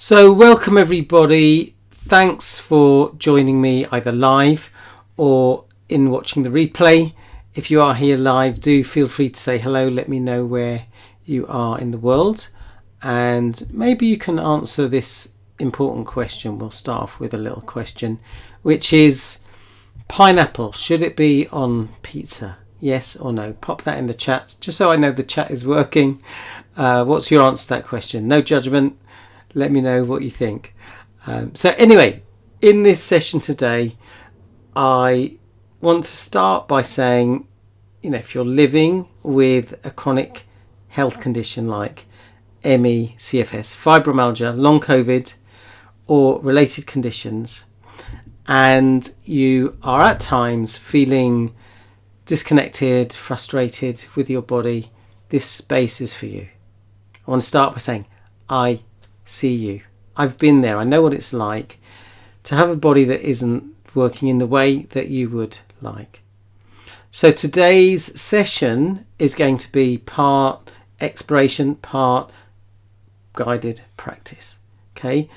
So welcome everybody. Thanks for joining me either live or in watching the replay. If you are here live, do feel free to say hello. Let me know where you are in the world, and maybe you can answer this important question. We'll start off with a little question, which is pineapple. Should it be on pizza? Yes or no? Pop that in the chat just so I know the chat is working. What's your answer to that question? No judgment. Let me know what you think. So anyway, in this session today, I want to start by saying, if you're living with a chronic health condition like ME, CFS, fibromyalgia, long COVID, or related conditions, and you are at times feeling disconnected, frustrated with your body, this space is for you. I want to start by saying, I see you. I've been there. I know what it's like to have a body that isn't working in the way that you would like. So today's session is going to be part exploration, part guided practice. Okay,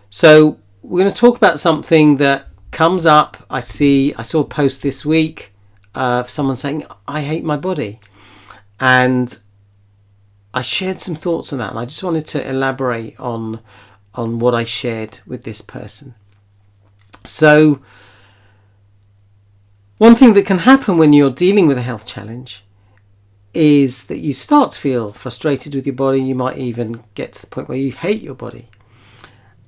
so we're going to talk about something that comes up. I saw a post this week of someone saying, I hate my body, and I shared some thoughts on that, and I just wanted to elaborate on what I shared with this person. So one thing that can happen when you're dealing with a health challenge is that you start to feel frustrated with your body. You might even get to the point where you hate your body.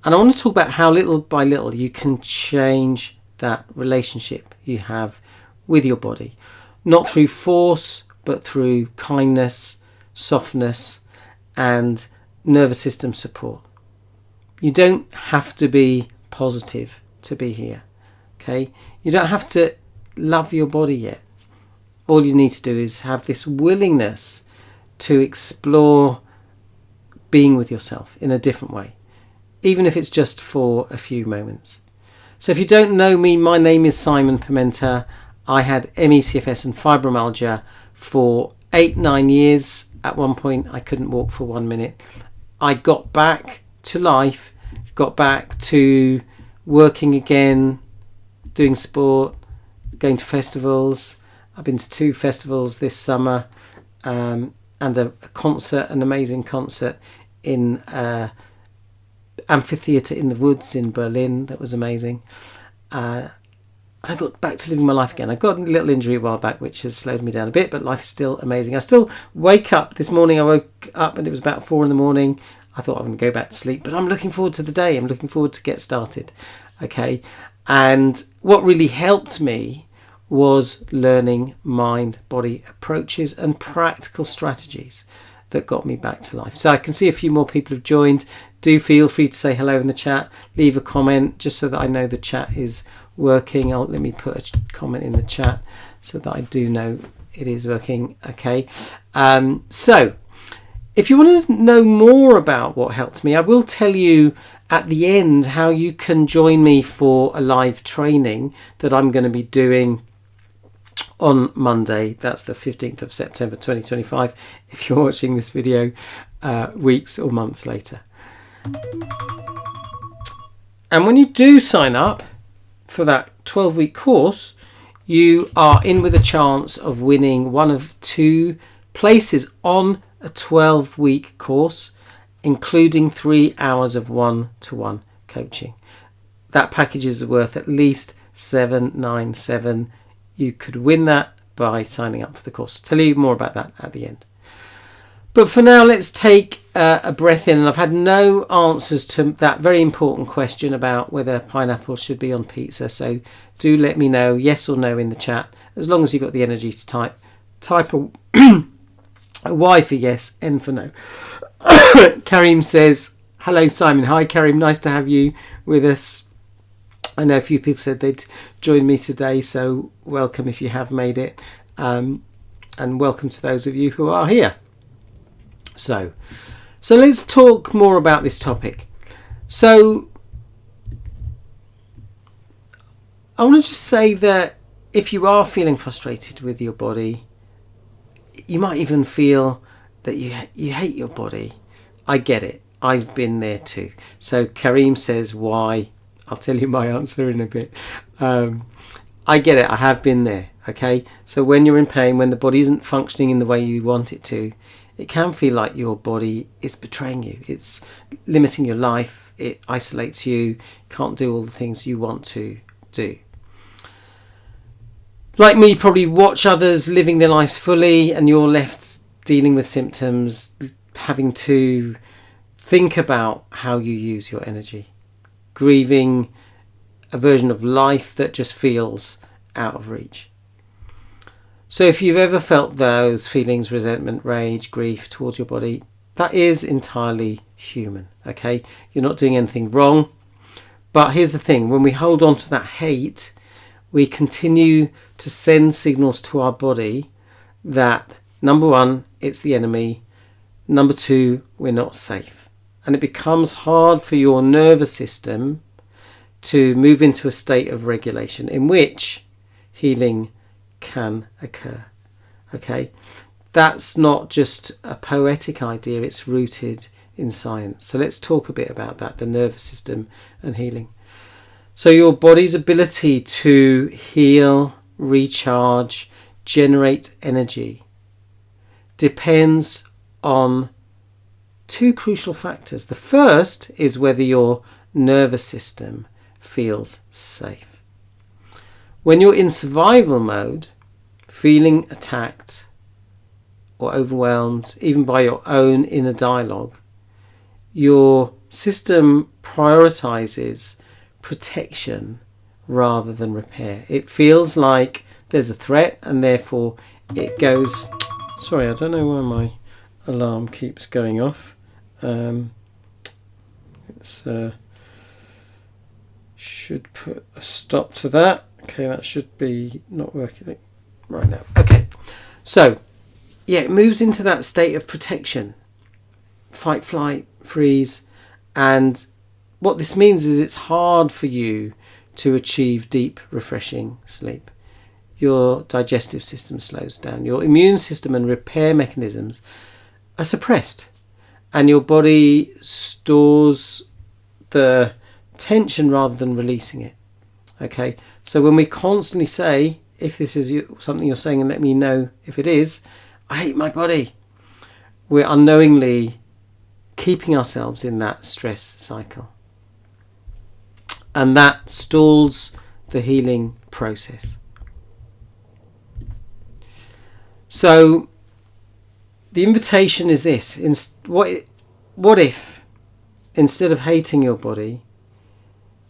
And I want to talk about how little by little you can change that relationship you have with your body. Not through force, but through kindness, softness, and nervous system support. You don't have to be positive to be here. Okay? You don't have to love your body yet. All you need to do is have this willingness to explore being with yourself in a different way, even if it's just for a few moments. So if you don't know me, my name is Simon Pimenta. I had ME, CFS and fibromyalgia for 8-9 years. At one point I couldn't walk for 1 minute. I got back to life, got back to working again, doing sport, going to festivals. I've been to 2 festivals this summer, and a concert, an amazing concert in amphitheatre in the woods in Berlin. That was amazing. I got back to living my life again. I got a little injury a while back, which has slowed me down a bit, but life is still amazing. I still wake up. This morning I woke up and it was about 4 a.m. I thought I'm going to go back to sleep, but I'm looking forward to the day. I'm looking forward to get started. Okay. And what really helped me was learning mind-body approaches and practical strategies that got me back to life. So I can see a few more people have joined. Do feel free to say hello in the chat. Leave a comment just so that I know the chat is working. Let me put a comment in the chat so that I do know it is working. Okay. So if you want to know more about what helped me, I will tell you at the end how you can join me for a live training that I'm going to be doing on Monday. That's the 15th of September 2025 if you're watching this video weeks or months later. And when you do sign up for that 12-week course, you are in with a chance of winning one of 2 places on a 12-week course, including 3 hours of one-to-one coaching. That package is worth at least $797. You could win that by signing up for the course. I'll tell you more about that at the end. But for now, let's take a breath in. And I've had no answers to that very important question about whether pineapple should be on pizza. So do let me know, yes or no, in the chat. As long as you've got the energy to type a Y for yes, N for no. Karim says, hello, Simon. Hi, Karim. Nice to have you with us. I know a few people said they'd join me today, so welcome if you have made it. And welcome to those of you who are here. So let's talk more about this topic. So I want to just say that if you are feeling frustrated with your body, you might even feel that you hate your body. I get it. I've been there too. So Kareem says, why? I'll tell you my answer in a bit. I get it. I have been there. Okay. So when you're in pain, when the body isn't functioning in the way you want it to, it can feel like your body is betraying you. It's limiting your life. It isolates you. Can't do all the things you want to do. Like me, probably watch others living their lives fully, and you're left dealing with symptoms, having to think about how you use your energy, grieving a version of life that just feels out of reach. So if you've ever felt those feelings, resentment, rage, grief towards your body, that is entirely human, okay? You're not doing anything wrong. But here's the thing, when we hold on to that hate, we continue to send signals to our body that, number one, it's the enemy. Number two, we're not safe. And it becomes hard for your nervous system to move into a state of regulation in which healing can occur. Okay? That's not just a poetic idea, it's rooted in science. So let's talk a bit about that, the nervous system and healing. So your body's ability to heal, recharge, generate energy depends on two crucial factors. The first is whether your nervous system feels safe. When you're in survival mode, feeling attacked or overwhelmed, even by your own inner dialogue, your system prioritizes protection rather than repair. It feels like there's a threat, and therefore it goes... Sorry, I don't know why my alarm keeps going off. Should put a stop to that. Okay, that should be not working right now. Okay, so yeah, it moves into that state of protection, fight, flight, freeze, and what this means is it's hard for you to achieve deep, refreshing sleep. Your digestive system slows down. Your immune system and repair mechanisms are suppressed. And your body stores the tension rather than releasing it. Okay? So when we constantly say, if this is something you're saying and let me know if it is, I hate my body, we're unknowingly keeping ourselves in that stress cycle. And that stalls the healing process. So the invitation is this. What if, instead of hating your body,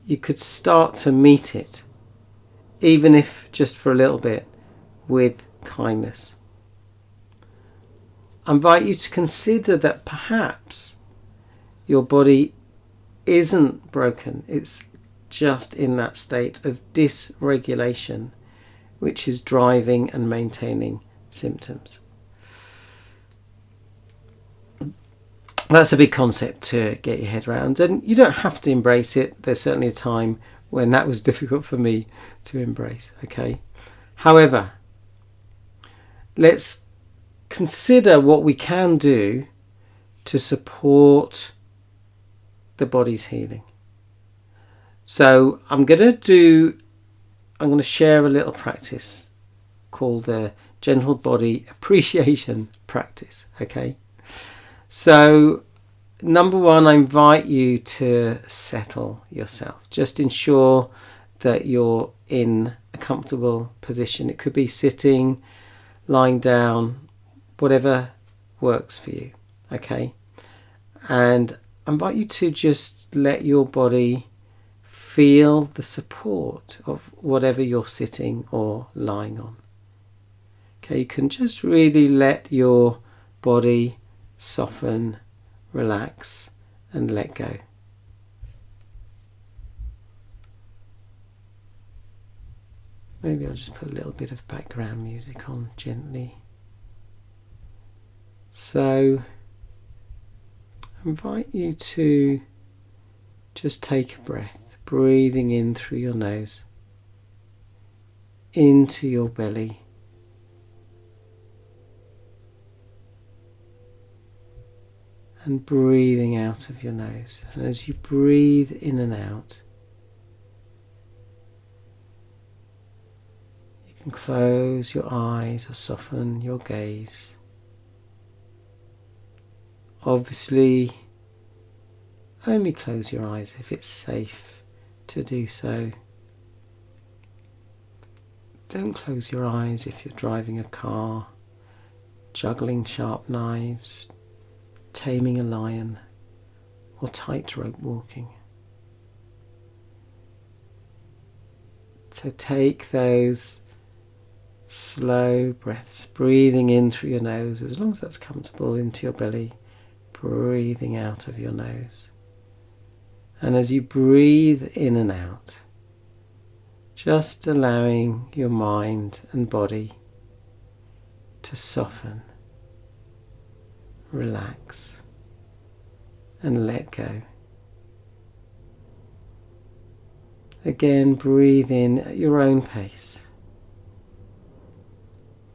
you could start to meet it, even if just for a little bit, with kindness? I invite you to consider that perhaps your body isn't broken. It's just in that state of dysregulation, which is driving and maintaining symptoms. That's a big concept to get your head around, and you don't have to embrace it. There's certainly a time when that was difficult for me to embrace. Okay. However, let's consider what we can do to support the body's healing. So I'm going to share a little practice called the gentle body appreciation practice. Okay. So number one, I invite you to settle yourself. Just ensure that you're in a comfortable position. It could be sitting, lying down, whatever works for you. Okay. And I invite you to just let your body feel the support of whatever you're sitting or lying on. Okay, you can just really let your body soften, relax, and let go. Maybe I'll just put a little bit of background music on gently. So I invite you to just take a breath, breathing in through your nose, into your belly, and breathing out of your nose. And as you breathe in and out, you can close your eyes or soften your gaze. Obviously, only close your eyes if it's safe to do so. Don't close your eyes if you're driving a car, juggling sharp knives, taming a lion, or tightrope walking. So take those slow breaths, breathing in through your nose, as long as that's comfortable, into your belly, breathing out of your nose. And as you breathe in and out, just allowing your mind and body to soften, relax, and let go. Again, breathe in at your own pace.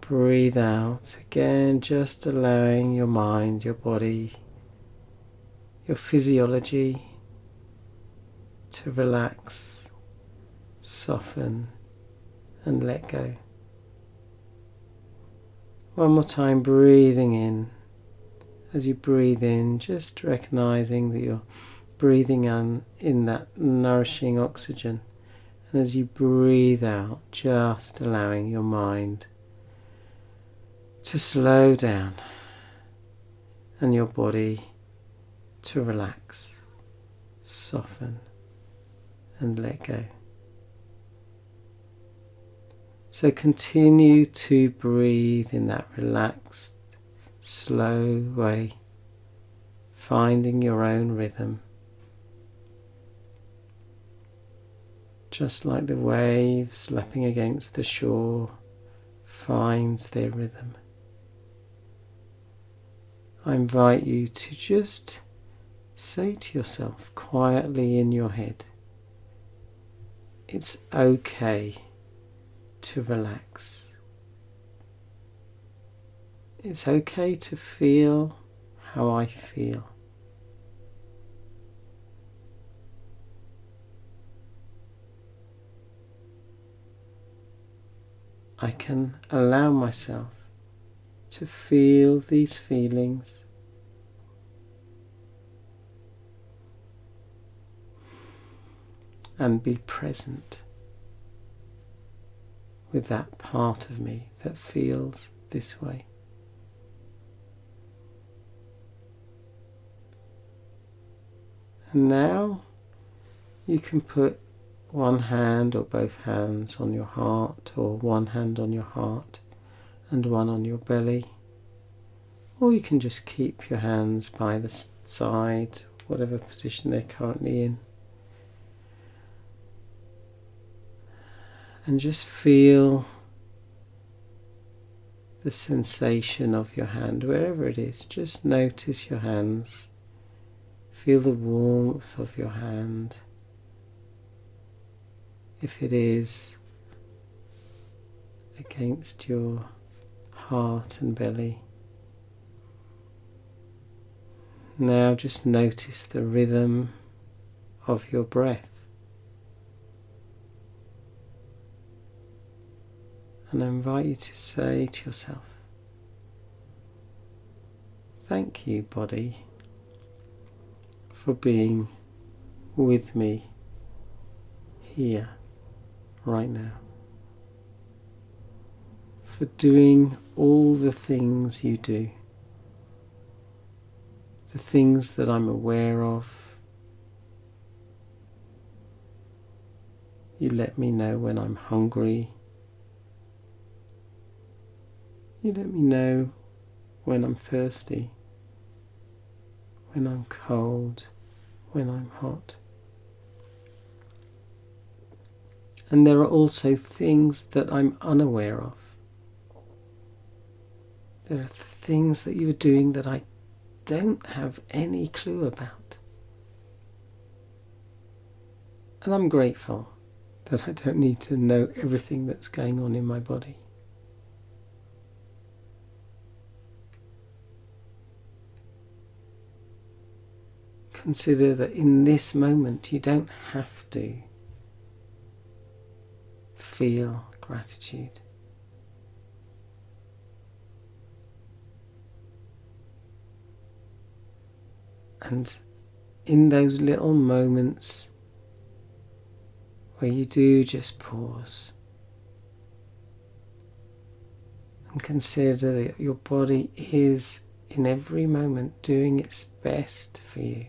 Breathe out, again, just allowing your mind, your body, your physiology to relax, soften, and let go. One more time, breathing in. As you breathe in, just recognizing that you're breathing in that nourishing oxygen. And as you breathe out, just allowing your mind to slow down and your body to relax, soften, and let go. So continue to breathe in that relaxed, slow way, finding your own rhythm. Just like the waves lapping against the shore finds their rhythm. I invite you to just say to yourself quietly in your head, it's okay to relax. It's okay to feel how I feel. I can allow myself to feel these feelings and be present with that part of me that feels this way. And now you can put one hand or both hands on your heart, or one hand on your heart and one on your belly, or you can just keep your hands by the side, whatever position they're currently in. And just feel the sensation of your hand, wherever it is. Just notice your hands. Feel the warmth of your hand. If it is against your heart and belly. Now just notice the rhythm of your breath. And I invite you to say to yourself, thank you, body, for being with me here, right now. For doing all the things you do. The things that I'm aware of. You let me know when I'm hungry. You let me know when I'm thirsty, when I'm cold, when I'm hot. And there are also things that I'm unaware of. There are things that you're doing that I don't have any clue about. And I'm grateful that I don't need to know everything that's going on in my body. consider that in this moment you don't have to feel gratitude. And in those little moments where you do just pause and consider that your body is in every moment doing its best for you.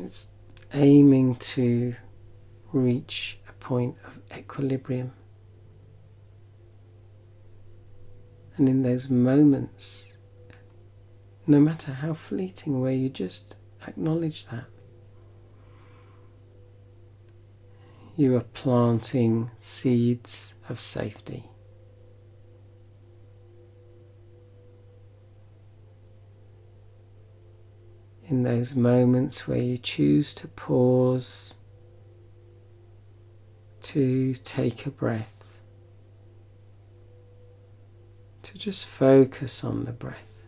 It's aiming to reach a point of equilibrium. And in those moments, no matter how fleeting, where you just acknowledge that, you are planting seeds of safety. In those moments where you choose to pause, to take a breath, to just focus on the breath.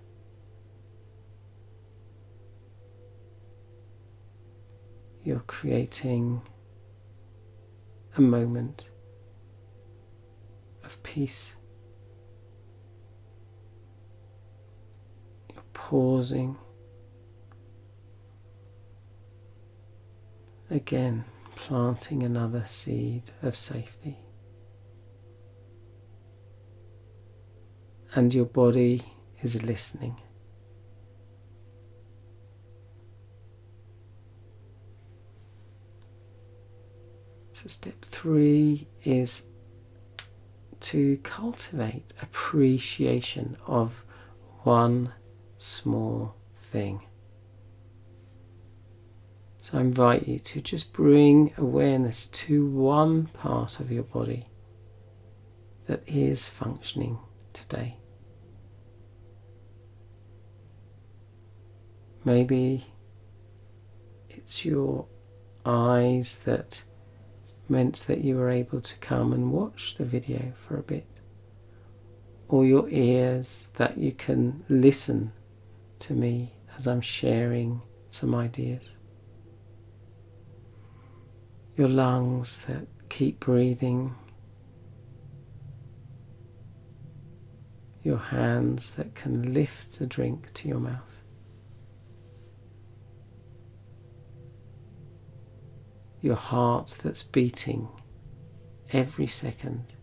You're creating a moment of peace. You're pausing. Again, planting another seed of safety. And your body is listening. So step 3 is to cultivate appreciation of one small thing. So I invite you to just bring awareness to one part of your body that is functioning today. Maybe it's your eyes that meant that you were able to come and watch the video for a bit, or your ears that you can listen to me as I'm sharing some ideas, your lungs that keep breathing, your hands that can lift a drink to your mouth. Your heart that's beating every second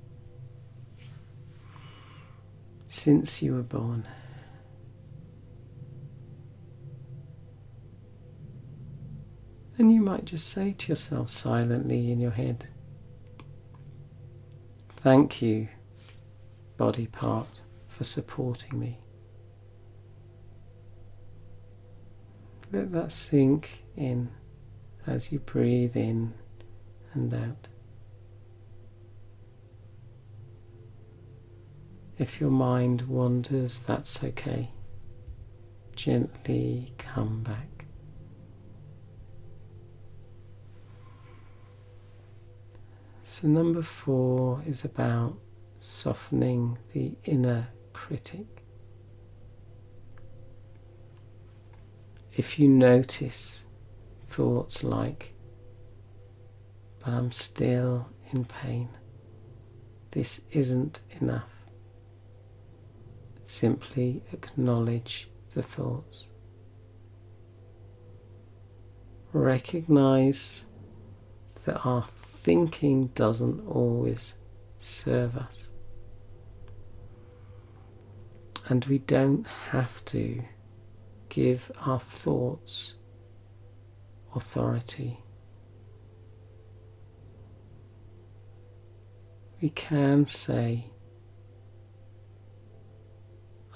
since you were born. And you might just say to yourself silently in your head, "Thank you, body part, for supporting me." Let that sink in as you breathe in and out. If your mind wanders, that's okay. Gently come back. So number 4 is about softening the inner critic. If you notice thoughts like, "But I'm still in pain. This isn't enough," simply acknowledge the thoughts. Recognize that our thinking doesn't always serve us, and we don't have to give our thoughts authority. We can say,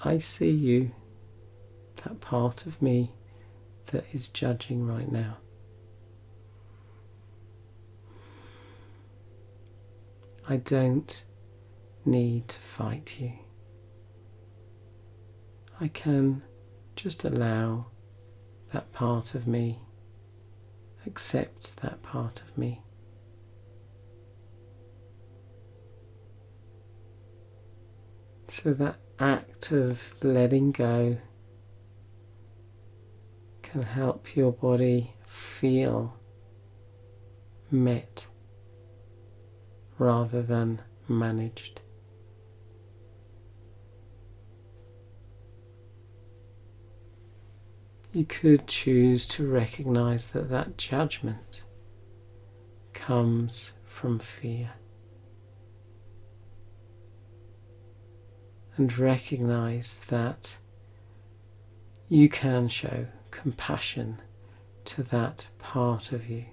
"I see you, that part of me that is judging right now. I don't need to fight you. I can just allow that part of me, accept that part of me." So that act of letting go can help your body feel met rather than managed. You could choose to recognize that that judgment comes from fear, and recognize that you can show compassion to that part of you,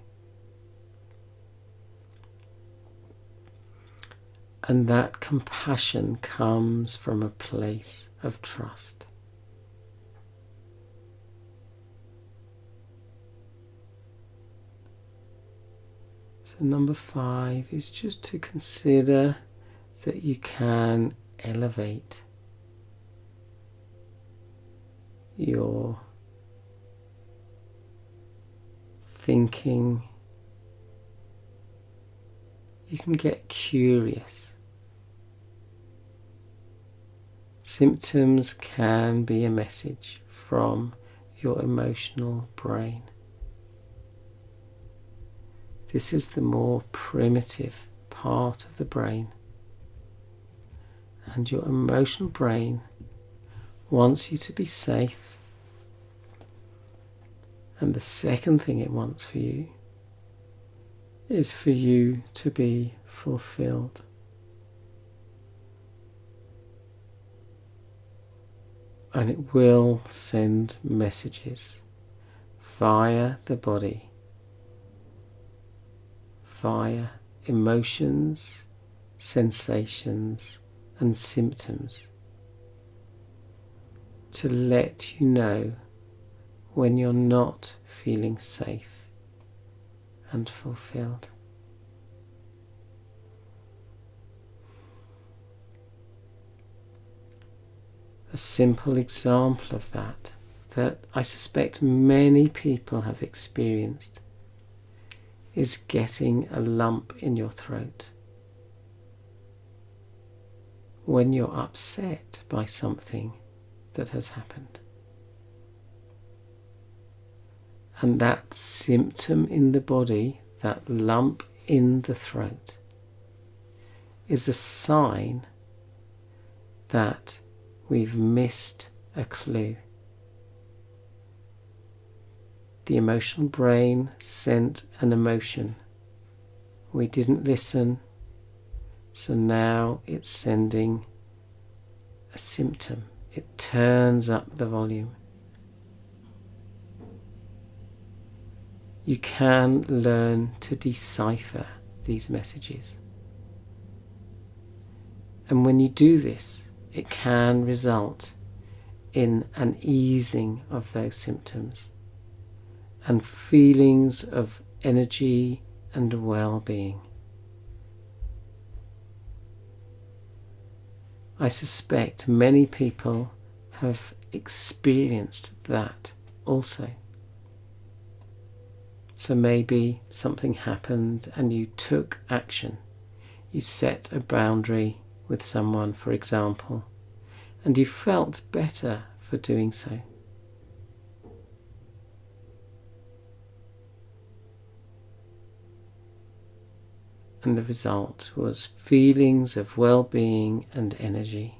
and that compassion comes from a place of trust. So number 5 is just to consider that you can elevate your thinking. You can get curious. Symptoms can be a message from your emotional brain. This is the more primitive part of the brain, and your emotional brain wants you to be safe, and the second thing it wants for you is for you to be fulfilled. And it will send messages via the body, via emotions, sensations and symptoms, to let you know when you're not feeling safe and fulfilled. A simple example of that I suspect many people have experienced is getting a lump in your throat when you're upset by something that has happened. And that symptom in the body, that lump in the throat, is a sign that we've missed a clue. The emotional brain sent an emotion. We didn't listen, so now it's sending a symptom. It turns up the volume. You can learn to decipher these messages. And when you do this, it can result in an easing of those symptoms and feelings of energy and well-being. I suspect many people have experienced that also. So maybe something happened and you took action. You set a boundary with someone, for example, and you felt better for doing so. And the result was feelings of well-being and energy.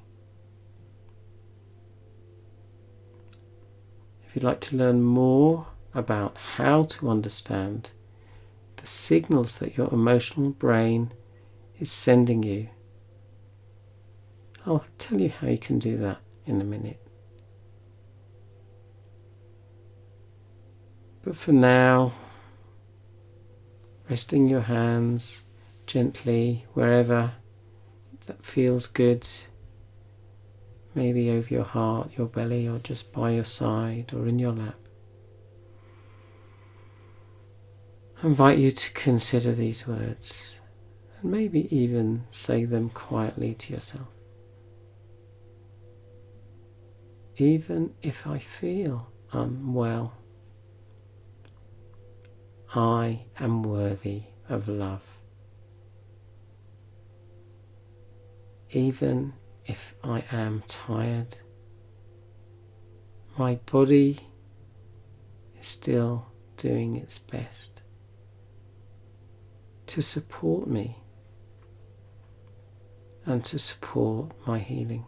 If you'd like to learn more about how to understand the signals that your emotional brain is sending you, I'll tell you how you can do that in a minute. But for now, resting your hands gently wherever that feels good, maybe over your heart, your belly, or just by your side or in your lap. I invite you to consider these words and maybe even say them quietly to yourself. Even if I feel unwell, I am worthy of love. Even if I am tired, my body is still doing its best to support me and to support my healing.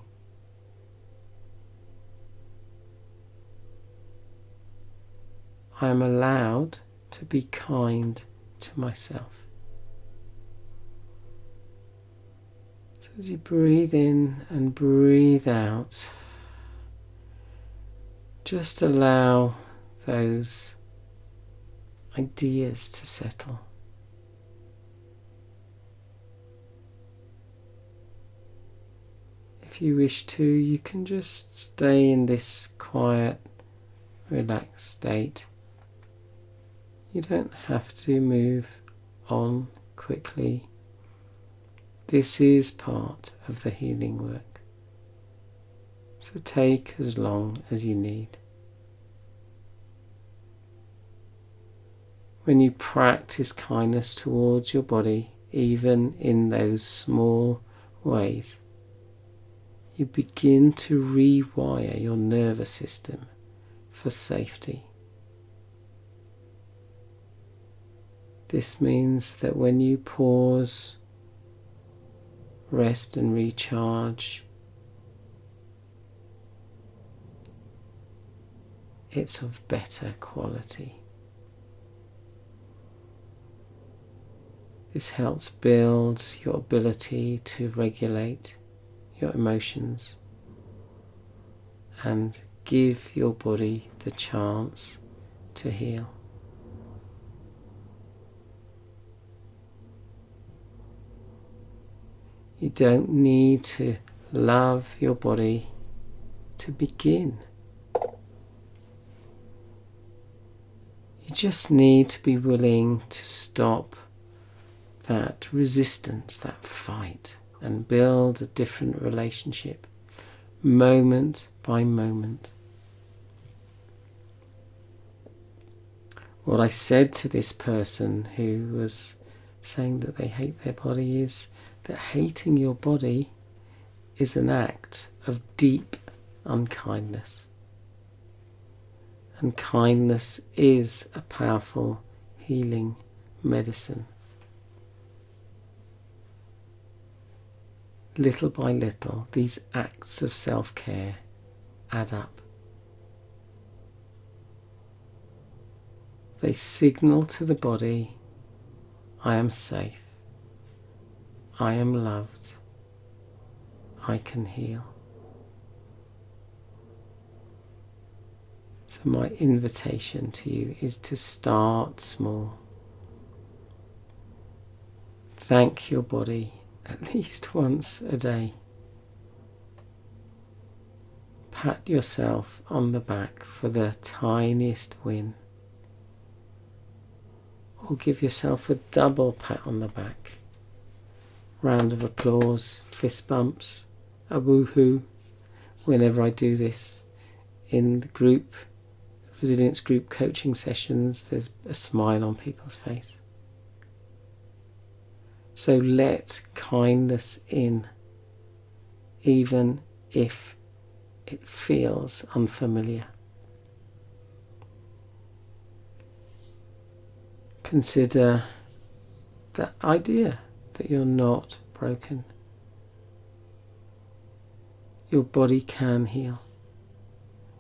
I am allowed to be kind to myself. So as you breathe in and breathe out, just allow those ideas to settle. If you wish to, you can just stay in this quiet, relaxed state. You don't have to move on quickly. This is part of the healing work. So take as long as you need. When you practice kindness towards your body, even in those small ways, you begin to rewire your nervous system for safety. This means that when you pause, rest and recharge, it's of better quality. This helps build your ability to regulate your emotions and give your body the chance to heal. You don't need to love your body to begin. You just need to be willing to stop that resistance, that fight, and build a different relationship, moment by moment. What I said to this person who was saying that they hate their body is that hating your body is an act of deep unkindness. And kindness is a powerful healing medicine. Little by little, these acts of self-care add up. They signal to the body, I am safe, I am loved, I can heal. So my invitation to you is to start small. Thank your body at least once a day. Pat yourself on the back for the tiniest win. Or give yourself a double pat on the back. Round of applause, fist bumps, a woohoo. Whenever I do this in the group, resilience group coaching sessions, there's a smile on people's face. So let kindness in, even if it feels unfamiliar. Consider the idea that you're not broken. Your body can heal.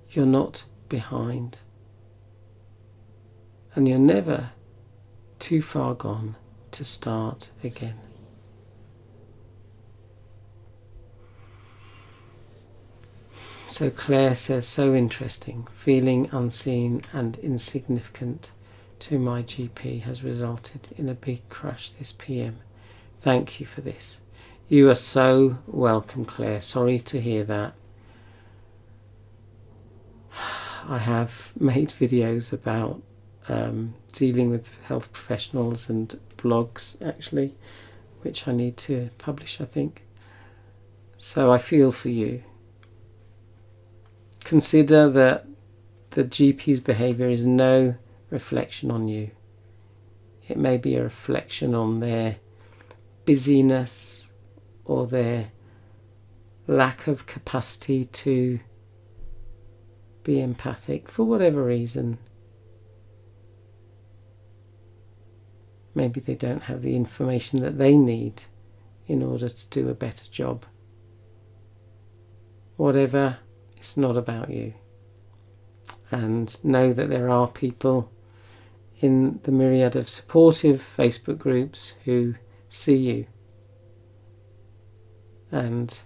You're not behind. And you're never too far gone to start again. So Claire says, so interesting. Feeling unseen and insignificant to my GP has resulted in a big crush this PM. Thank you for this. You are so welcome, Claire. Sorry to hear that. I have made videos about dealing with health professionals and blogs, actually, which I need to publish, I think. So I feel for you. Consider that the GP's behaviour is no reflection on you. It may be a reflection on their busyness or their lack of capacity to be empathic for whatever reason. Maybe they don't have the information that they need in order to do a better job. Whatever, it's not about you. And know that there are people in the myriad of supportive Facebook groups who see you and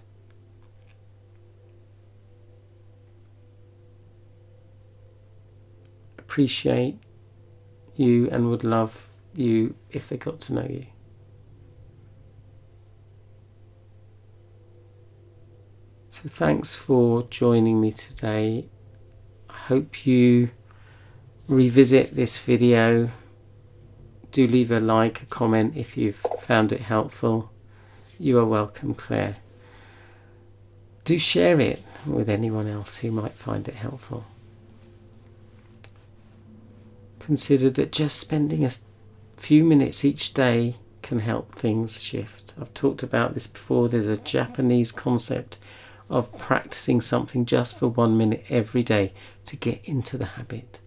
appreciate you and would love you if they got to know you. So thanks for joining me today. I hope you revisit this video. Do leave a like, a comment if you've found it helpful. You are welcome, Claire. Do share it with anyone else who might find it helpful. Consider that just spending a few minutes each day can help things shift. I've talked about this before. There's a Japanese concept of practicing something just for 1 minute every day to get into the habit.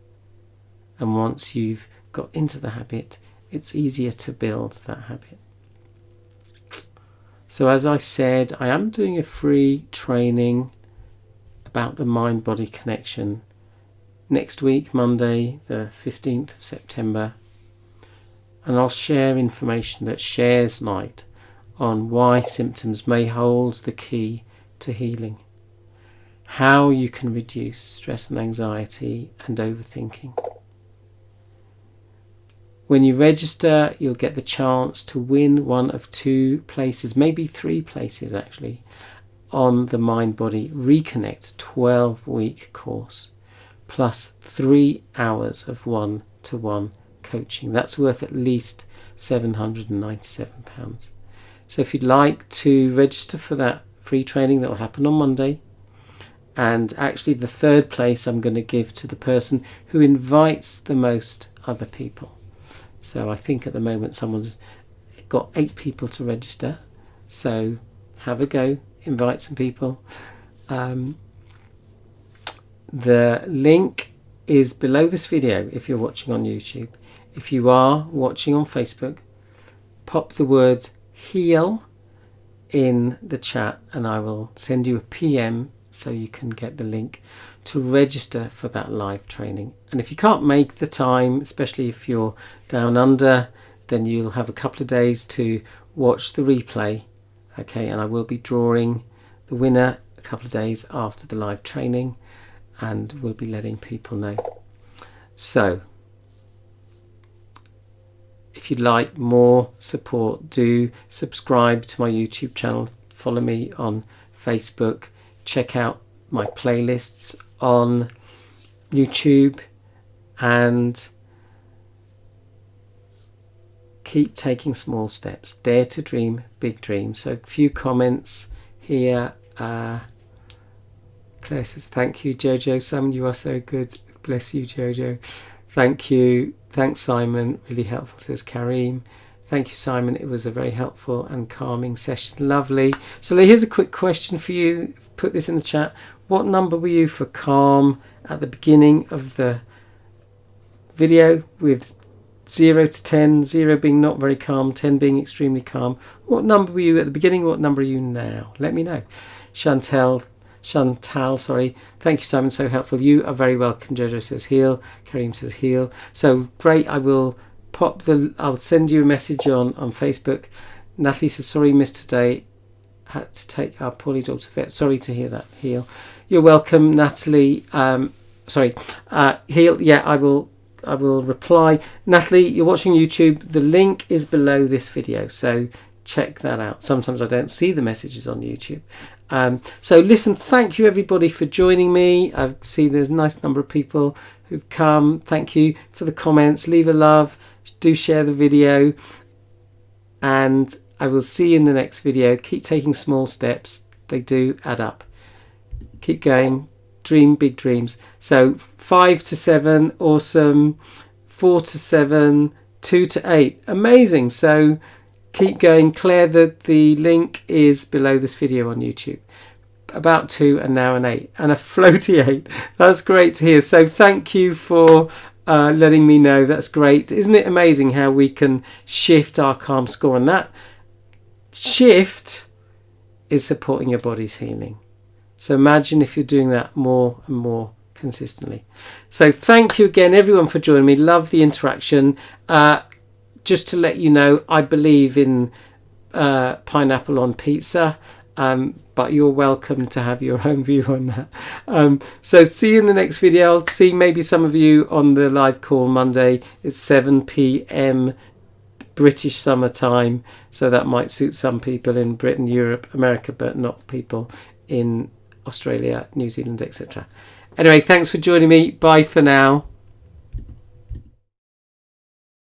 And once you've got into the habit, it's easier to build that habit. So as I said, I am doing a free training about the mind-body connection next week, Monday, the 15th of September. And I'll share information that shares light on why symptoms may hold the key to healing, how you can reduce stress and anxiety and overthinking. When you register, you'll get the chance to win one of 2 places, maybe 3 places actually, on the Mind Body Reconnect 12-week course, plus 3 hours of one-to-one coaching. That's worth at least £797. So if you'd like to register for that free training, that will happen on Monday. And actually the 3rd place I'm going to give to the person who invites the most other people. So I think at the moment someone's got 8 people to register. So have a go, invite some people. The link is below this video if you're watching on YouTube. If you are watching on Facebook, pop the words heal in the chat and I will send you a PM so you can get the link to register for that live training. And if you can't make the time, especially if you're down under, then you'll have a couple of days to watch the replay. Okay, and I will be drawing the winner a couple of days after the live training and we'll be letting people know. So if you'd like more support, do subscribe to my YouTube channel, follow me on Facebook, check out my playlists on YouTube and keep taking small steps. Dare to dream big dreams. So a few comments here. Claire says, thank you, Jojo. Simon, you are so good. Bless you, Jojo. Thank you. Thanks, Simon. Really helpful, says Kareem. Thank you, Simon. It was a very helpful and calming session. Lovely. So here's a quick question for you. Put this in the chat. What number were you for calm at the beginning of the video, with 0 to 10, 0 being not very calm, 10 being extremely calm? What number were you at the beginning? What number are you now? Let me know. Chantal, sorry. Thank you, Simon. So helpful. You are very welcome. Jojo says heal. Kareem says heal. So great. I will I'll send you a message on Facebook. Natalie says, sorry, missed today. Had to take our poorly dog to the vet. Sorry to hear that. Heal. You're welcome, Natalie. Heal. Yeah, I will reply. Natalie, you're watching YouTube. The link is below this video, so check that out. Sometimes I don't see the messages on YouTube. So listen, thank you everybody for joining me. I see there's a nice number of people who've come. Thank you for the comments. Leave a love. Do share the video. And I will see you in the next video. Keep taking small steps. They do add up. Keep going. Dream big dreams. So 5 to 7, awesome. 4 to 7, 2 to 8, amazing. So keep going. Claire, the link is below this video on YouTube. About 2 and now an 8 and a floaty 8. That's great to hear. So thank you for letting me know. That's great. Isn't it amazing how we can shift our calm score? And that shift is supporting your body's healing. So imagine if you're doing that more and more consistently. So thank you again, everyone, for joining me. Love the interaction. Just to let you know, I believe in pineapple on pizza, but you're welcome to have your own view on that. So see you in the next video. I'll see maybe some of you on the live call Monday. It's 7 p.m. British summer time, so that might suit some people in Britain, Europe, America, but not people in Australia, New Zealand, etc. Anyway, thanks for joining me. Bye for now.